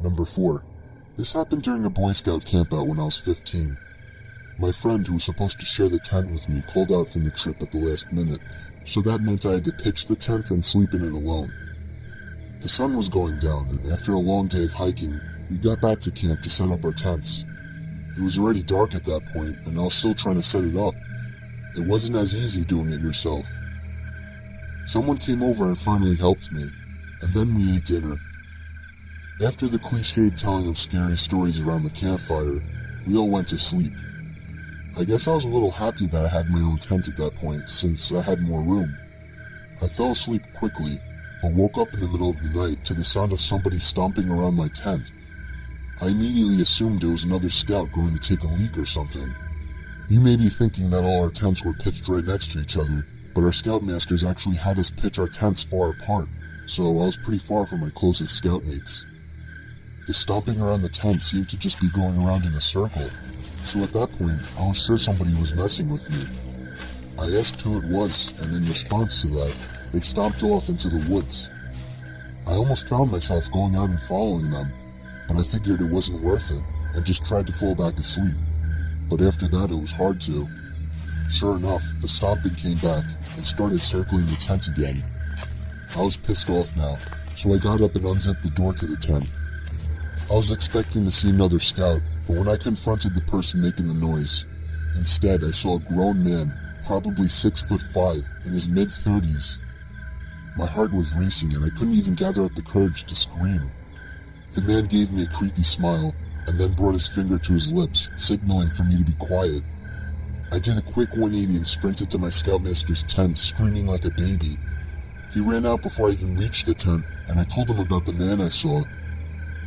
Number 4. This happened during a Boy Scout campout when I was 15. My friend, who was supposed to share the tent with me, called out from the trip at the last minute, so that meant I had to pitch the tent and sleep in it alone. The sun was going down, and after a long day of hiking, we got back to camp to set up our tents. It was already dark at that point, and I was still trying to set it up. It wasn't as easy doing it yourself. Someone came over and finally helped me, and then we ate dinner. After the cliched telling of scary stories around the campfire, we all went to sleep. I guess I was a little happy that I had my own tent at that point, since I had more room. I fell asleep quickly, but woke up in the middle of the night to the sound of somebody stomping around my tent. I immediately assumed it was another scout going to take a leak or something. You may be thinking that all our tents were pitched right next to each other, but our scoutmasters actually had us pitch our tents far apart, so I was pretty far from my closest scoutmates. The stomping around the tent seemed to just be going around in a circle, so at that point, I was sure somebody was messing with me. I asked who it was, and in response to that, they stomped off into the woods. I almost found myself going out and following them, but I figured it wasn't worth it, and just tried to fall back asleep. But after that, it was hard to. Sure enough, the stomping came back and started circling the tent again. I was pissed off now, so I got up and unzipped the door to the tent. I was expecting to see another scout, but when I confronted the person making the noise, instead I saw a grown man, probably 6'5", in his mid-30s. My heart was racing and I couldn't even gather up the courage to scream. The man gave me a creepy smile, and then brought his finger to his lips, signaling for me to be quiet. I did a quick 180 and sprinted to my scoutmaster's tent, screaming like a baby. He ran out before I even reached the tent, and I told him about the man I saw.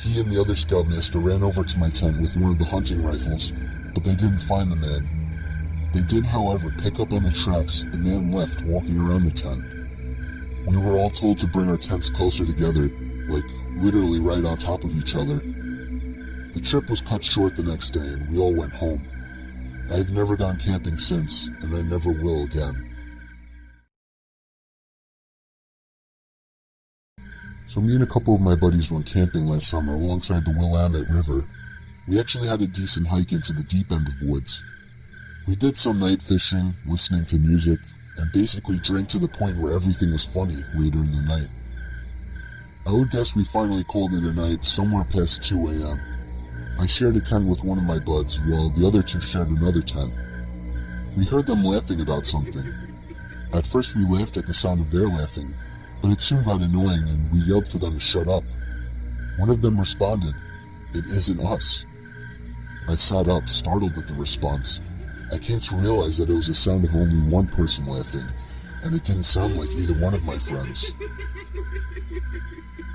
He and the other scoutmaster ran over to my tent with one of the hunting rifles, but they didn't find the man. They did, however, pick up on the tracks the man left walking around the tent. We were all told to bring our tents closer together, like literally right on top of each other. The trip was cut short the next day and we all went home. I've never gone camping since, and I never will again. So me and a couple of my buddies went camping last summer alongside the Willamette River. We actually had a decent hike into the deep end of woods. We did some night fishing, listening to music, and basically drank to the point where everything was funny later in the night. I would guess we finally called it a night somewhere past 2 a.m. I shared a tent with one of my buds, while the other two shared another tent. We heard them laughing about something. At first we laughed at the sound of their laughing, but it soon got annoying and we yelled for them to shut up. One of them responded, "It isn't us." I sat up, startled at the response. I came to realize that it was the sound of only one person laughing, and it didn't sound like either one of my friends.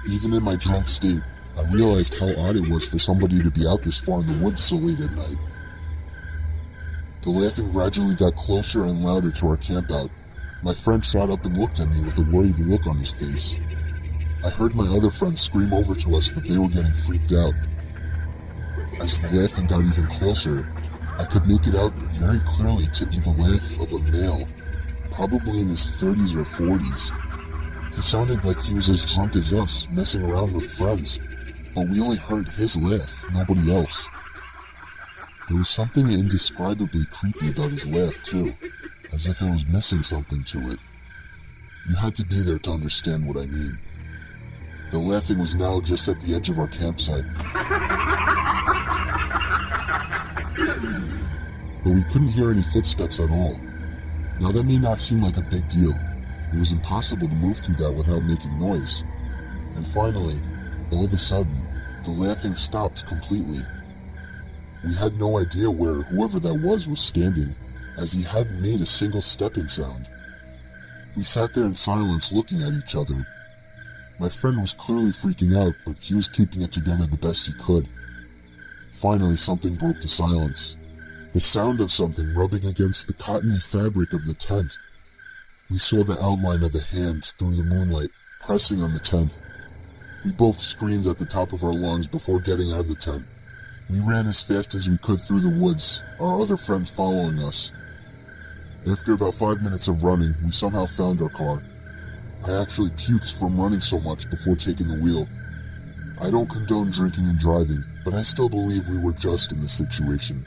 Even in my drunk state, I realized how odd it was for somebody to be out this far in the woods so late at night. The laughing gradually got closer and louder to our campout. My friend shot up and looked at me with a worried look on his face. I heard my other friends scream over to us that they were getting freaked out. As the laughing got even closer, I could make it out very clearly to be the laugh of a male, probably in his 30s or 40s. He sounded like he was as drunk as us, messing around with friends, but we only heard his laugh, nobody else. There was something indescribably creepy about his laugh too, as if it was missing something to it. You had to be there to understand what I mean. The laughing was now just at the edge of our campsite. But we couldn't hear any footsteps at all. Now that may not seem like a big deal. It was impossible to move through that without making noise. And finally, all of a sudden, the laughing stopped completely. We had no idea where whoever that was standing, as he hadn't made a single stepping sound. We sat there in silence looking at each other. My friend was clearly freaking out, but he was keeping it together the best he could. Finally, something broke the silence. The sound of something rubbing against the cottony fabric of the tent. We saw the outline of a hand through the moonlight, pressing on the tent. We both screamed at the top of our lungs before getting out of the tent. We ran as fast as we could through the woods, our other friends following us. After about 5 minutes of running, we somehow found our car. I actually puked from running so much before taking the wheel. I don't condone drinking and driving, but I still believe we were just in the situation.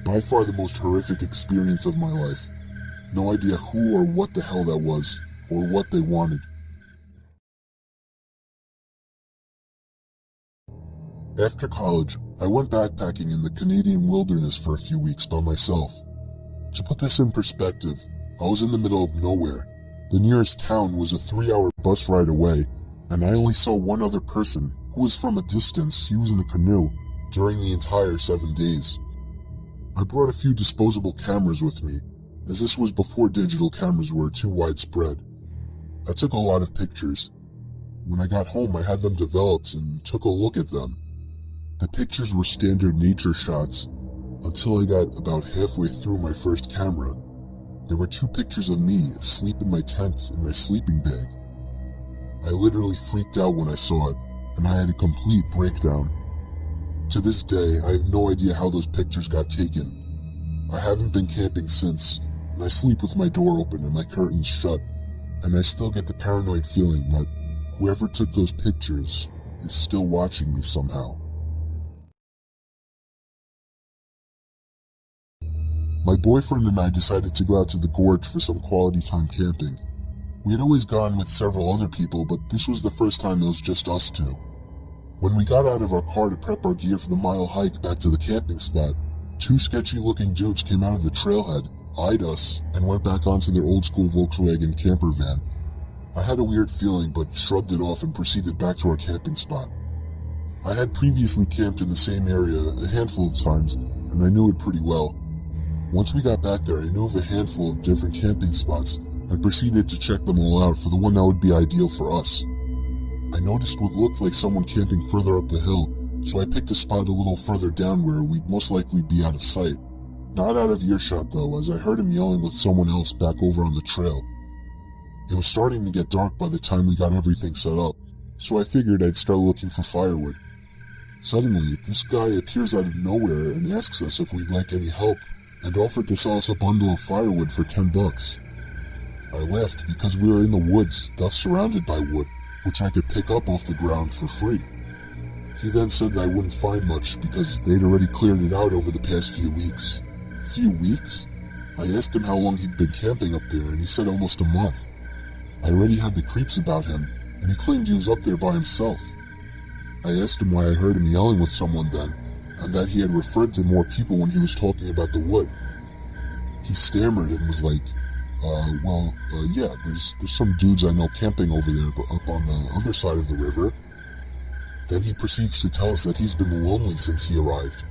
By far the most horrific experience of my life. No idea who or what the hell that was, or what they wanted. After college, I went backpacking in the Canadian wilderness for a few weeks by myself. To put this in perspective, I was in the middle of nowhere. The nearest town was a 3-hour bus ride away, and I only saw one other person, who was from a distance using a canoe, during the entire 7 days. I brought a few disposable cameras with me, as this was before digital cameras were too widespread. I took a lot of pictures. When I got home, I had them developed and took a look at them. The pictures were standard nature shots, until I got about halfway through my first camera. There were 2 pictures of me asleep in my tent in my sleeping bag. I literally freaked out when I saw it, and I had a complete breakdown. To this day, I have no idea how those pictures got taken. I haven't been camping since, and I sleep with my door open and my curtains shut, and I still get the paranoid feeling that whoever took those pictures is still watching me somehow. My boyfriend and I decided to go out to the gorge for some quality time camping. We had always gone with several other people, but this was the first time it was just us two. When we got out of our car to prep our gear for the mile hike back to the camping spot, 2 sketchy-looking dudes came out of the trailhead, eyed us, and went back onto their old-school Volkswagen camper van. I had a weird feeling, but shrugged it off and proceeded back to our camping spot. I had previously camped in the same area a handful of times, and I knew it pretty well. Once we got back there, I knew of a handful of different camping spots, and proceeded to check them all out for the one that would be ideal for us. I noticed what looked like someone camping further up the hill, so I picked a spot a little further down where we'd most likely be out of sight. Not out of earshot though, as I heard him yelling with someone else back over on the trail. It was starting to get dark by the time we got everything set up, so I figured I'd start looking for firewood. Suddenly, this guy appears out of nowhere and asks us if we'd like any help, and offered to sell us a bundle of firewood for $10. I laughed because we were in the woods, thus surrounded by wood, which I could pick up off the ground for free. He then said that I wouldn't find much because they'd already cleared it out over the past few weeks. Few weeks? I asked him how long he'd been camping up there, and he said almost a month. I already had the creeps about him, and he claimed he was up there by himself. I asked him why I heard him yelling with someone then, and that he had referred to more people when he was talking about the wood. He stammered and was like, yeah, there's some dudes I know camping over there up on the other side of the river. Then he proceeds to tell us that he's been lonely since he arrived.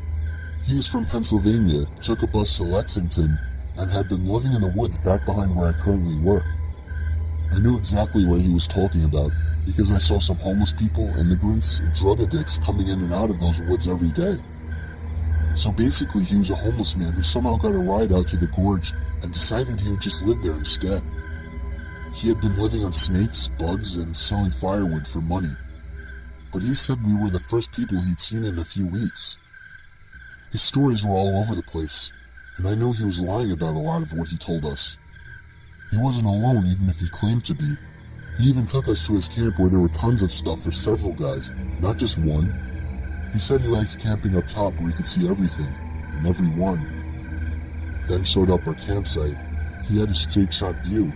He is from Pennsylvania, took a bus to Lexington, and had been living in the woods back behind where I currently work. I knew exactly what he was talking about, because I saw some homeless people, immigrants, and drug addicts coming in and out of those woods every day. So basically he was a homeless man who somehow got a ride out to the gorge and decided he would just live there instead. He had been living on snakes, bugs, and selling firewood for money. But he said we were the first people he'd seen in a few weeks. His stories were all over the place, and I knew he was lying about a lot of what he told us. He wasn't alone even if he claimed to be. He even took us to his camp where there were tons of stuff for several guys, not just one. He said he likes camping up top where he could see everything, and everyone. Then showed up our campsite. He had a straight shot view.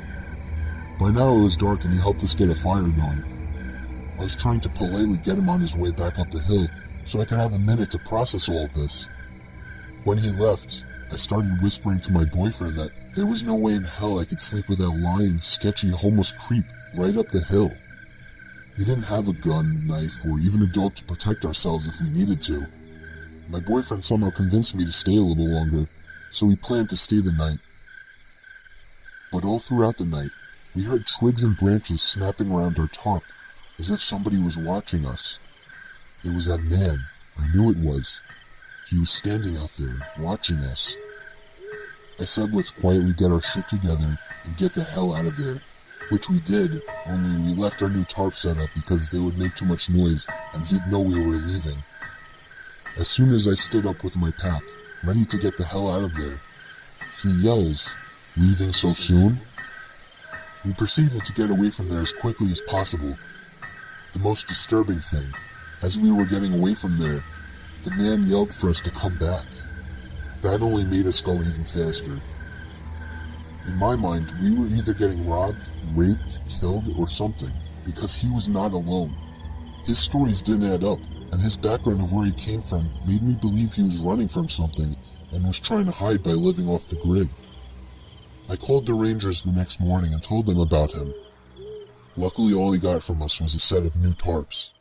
By now it was dark and he helped us get a fire going. I was trying to politely get him on his way back up the hill so I could have a minute to process all of this. When he left, I started whispering to my boyfriend that there was no way in hell I could sleep with that lying, sketchy, homeless creep right up the hill. We didn't have a gun, knife, or even a dog to protect ourselves if we needed to. My boyfriend somehow convinced me to stay a little longer, so we planned to stay the night. But all throughout the night, we heard twigs and branches snapping around our tarp, as if somebody was watching us. It was that man. I knew it was. He was standing out there, watching us. I said let's quietly get our shit together and get the hell out of there. Which we did, only we left our new tarp set up because they would make too much noise and he'd know we were leaving. As soon as I stood up with my pack, ready to get the hell out of there, he yells, "Leaving so soon?" We proceeded to get away from there as quickly as possible. The most disturbing thing As we were getting away from there, the man yelled for us to come back. That only made us go even faster. In my mind, we were either getting robbed, raped, killed, or something, because he was not alone. His stories didn't add up, and his background of where he came from made me believe he was running from something and was trying to hide by living off the grid. I called the Rangers the next morning and told them about him. Luckily, all he got from us was a set of new tarps.